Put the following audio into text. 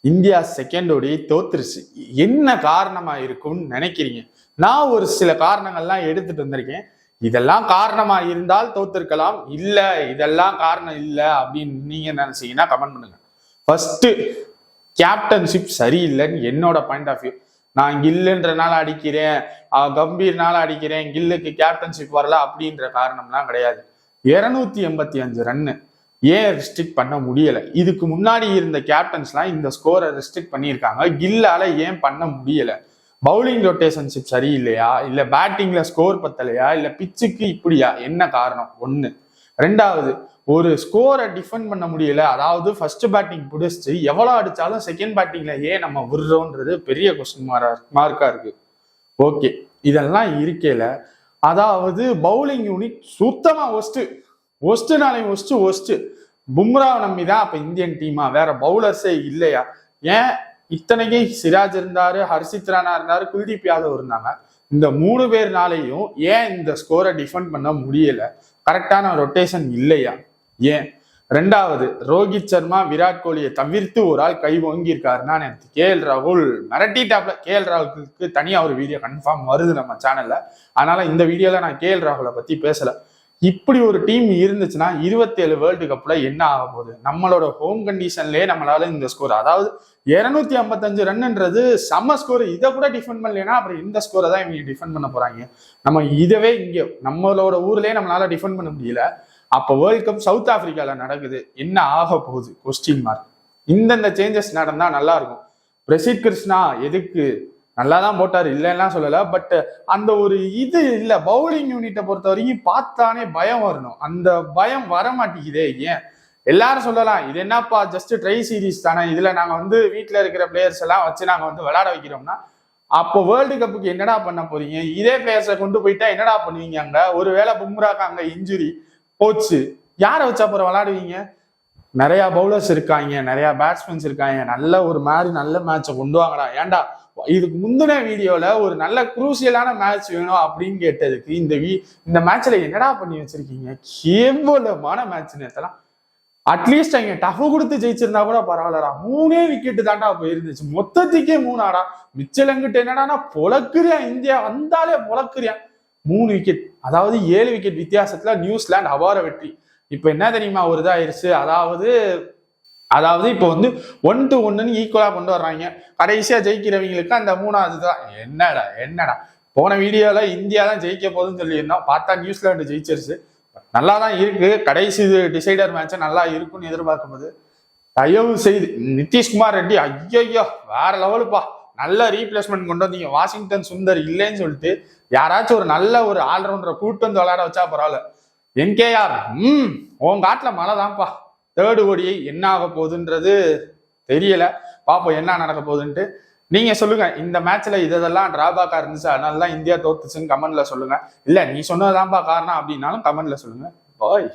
India second ஓடி தோத்துருச்சு. என்ன காரணமா இருக்கும்னு நினைக்கிறீங்க? நான் ஒரு சில காரணங்கள்லாம் எடுத்துட்டு வந்திருக்கேன். இதெல்லாம் காரணமா இருந்தால் தோத்திருக்கலாம், இல்ல இதெல்லாம் காரணம் இல்லை அப்படின்னு நீங்க நினைச்சீங்கன்னா கமெண்ட் பண்ணுங்க. ஃபர்ஸ்ட், கேப்டன்ஷிப் சரியில்லைன்னு என்னோட பாயிண்ட் ஆஃப் வியூ. நான் கில்லுன்றனால அடிக்கிறேன், கம்பீர்னால அடிக்கிறேன், கில்லுக்கு கேப்டன்ஷிப் வரல அப்படின்ற காரணம்லாம் கிடையாது. 285 ரன்னு ஏன் ரெஸ்ட்ரிக்ட் பண்ண முடியல? இதுக்கு முன்னாடி இருந்த கேப்டன்ஸ்லாம் இந்த ஸ்கோரை ரெஸ்ட்ரிக்ட் பண்ணியிருக்காங்க, கில்லால ஏன் பண்ண முடியல? பவுலிங் ரொட்டேஷன்ஷிப் சரியில்லையா, இல்ல பேட்டிங்ல ஸ்கோர் பத்தலையா, இல்ல பிச்சுக்கு இப்படியா? என்ன காரணம்? ஒண்ணு. ரெண்டாவது, ஒரு ஸ்கோரை டிஃபெண்ட் பண்ண முடியல, அதாவது ஃபர்ஸ்ட் பேட்டிங் பிடிச்சிட்டு எவ்வளவு அடிச்சாலும் செகண்ட் பேட்டிங்ல ஏன் நம்ம விடுறோன்றது பெரிய கொஸ்டின் மார்க்கா இருக்கு. ஓகே, இதெல்லாம் இருக்கேல, அதாவது பவுலிங் யூனிட் சுத்தமா ஒஸ்ட். பும்ராவை நம்பிதான் அப்ப இந்தியன் டீமா? வேற பவுலர்ஸே இல்லையா? ஏன் இத்தனைக்கும் சிராஜ் இருந்தாரு, ஹர்ஷித் ராணா இருந்தாரு, குல்தீப் யாதவ் இருந்தாங்க. இந்த 3 பேர்னாலையும் ஏன் இந்த ஸ்கோரை டிஃபெண்ட் பண்ண முடியல? கரெக்டான ரொட்டேஷன் இல்லையா? ஏன்? ரெண்டாவது, ரோஹித் சர்மா விராட் கோலியை தவிர்த்து ஒரு ஆள் கை ஓங்கி இருக்காருன்னா எனக்கு KL ராகுல் மிரட்டிட்டாப்ல. KL ராகுலுக்கு தனியா ஒரு வீடியோ கன்ஃபார்ம் வருது நம்ம சேனல்ல. அதனால இந்த வீடியோல நான் KL ராகுலை பத்தி பேசல. இப்படி ஒரு டீம் இருந்துச்சுன்னா 27 வேர்ல்டு கப்ல என்ன ஆக போகுது? நம்மளோட ஹோம் கண்டிஷன்லயே நம்மளால இந்த ஸ்கோர், அதாவது 255 ரன்ன்றது செம்ம ஸ்கோர். இதை கூட டிஃபெண்ட் பண்ணலன்னா அப்புறம் இந்த ஸ்கோரை தான் இவங்க டிஃபெண்ட் பண்ண போறாங்க. நம்ம இதவே இங்கே நம்மளோட ஊர்லயே நம்மளால டிஃபெண்ட் பண்ண முடியல. அப்ப வேர்ல்ட் கப் சவுத் ஆப்பிரிக்கால நடக்குது, என்ன ஆக போகுது? Question mark. இந்தந்த சேஞ்சஸ் நடந்தா நல்லா இருக்கும். பிரசித் கிருஷ்ணா எதுக்கு நல்லாதான் போட்டாரு, இல்லைன்னா சொல்லல, பட் அந்த ஒரு இது இல்ல. பவுலிங் யூனிட்டை பொறுத்த வரைக்கும் பார்த்தானே பயம் வரணும், அந்த பயம் வர மாட்டேங்குதே. ஏன்? எல்லாரும் சொல்லலாம் இது என்னப்பா ஜஸ்ட் ட்ரை சீரீஸ் தானே, இதுல நாங்க வீட்டுல இருக்கிற பிளேயர்ஸ் எல்லாம் வச்சு நாங்க விளையாட வைக்கிறோம்னா, அப்போ வேர்ல்டு கப்புக்கு என்னடா பண்ண போறீங்க? இதே பிளேயர்ஸை கொண்டு போயிட்டா என்னடா பண்ணுவீங்க? அங்க ஒருவேளை பும்ராக்கு அங்க இன்ஜுரி போச்சு, யாரை வச்சா அப்புறம் விளையாடுவீங்க? நிறைய பவுலர்ஸ் இருக்காங்க, நிறைய பேட்ஸ்மேன்ஸ் இருக்காங்க, நல்ல மேட்சை கொண்டு வாங்கடா. ஏன்டா இதுக்கு முந்தின வீடியோல ஒரு நல்ல குரூசியலான மேட்ச் வேணும் அப்படின்னு கேட்டதுக்கு இந்த மேட்ச்ல என்னடா பண்ணி வச்சிருக்கீங்க? கேவலமான மேட்ச். நேத்தெல்லாம் அட்லீஸ்ட் அங்க டஃப் கொடுத்து ஜெயிச்சிருந்தா கூட பரவாயில்லடா. 3 விக்கெட்டு தாண்டா போயிருந்துச்சு, மொத்தத்துக்கே 3 ஆடா. மிச்சலங்கிட்ட என்னடா பொழக்குறியா, இந்தியா வந்தாலே பொழக்குறியா. 3 விக்கெட், அதாவது 7 விக்கெட் வித்தியாசத்துல நியூசிலாந்து அபார வெற்றி. இப்ப என்ன தெரியுமா ஒரு இதாயிருச்சு, அதாவது இப்போ 1-1 ஈக்குவலா கொண்டு வர்றாங்க. கடைசியா ஜெயிக்கிறவங்களுக்கு அந்த 3வது தான். என்னடா போன வீடியோல இந்தியா தான் ஜெயிக்க போகுதுன்னு சொல்லியிருந்தோம், பார்த்தா நியூசிலாந்து ஜெயிச்சிருச்சு. நல்லா தான் இருக்கு, கடைசி டிசைடர் மேட்ச் நல்லா இருக்குன்னு எதிர்பார்க்கும் போது தயவு செய்து நிதிஷ்குமார் ரெட்டி ஐயோ வேற லெவலுப்பா, நல்ல ரீப்ளேஸ்மெண்ட் கொண்டு வந்தீங்க. வாஷிங்டன் சுந்தர் இல்லைன்னு சொல்லிட்டு யாராச்சும் ஒரு நல்ல ஒரு ஆல்ரவுண்டரை கூட்டு வந்து விளையாட வச்சா பரவாயில்ல. NKR உங்க காட்டுல மழை தான்ப்பா. 3rd ஓடியை என்ன ஆக போகுதுன்றது தெரியல, பாப்போம் என்ன நடக்க போகுதுன்ட்டு. நீங்க சொல்லுங்க, இந்த மேட்ச்ல இதெல்லாம் டிராபேக்கா இருந்துச்சு அதனாலதான் இந்தியா தோத்துச்சுன்னு கமெண்ட்ல சொல்லுங்க. இல்ல நீ சொன்னதுதான்ப்பா காரணம் அப்படின்னாலும் கமெண்ட்ல சொல்லுங்க. பாய்.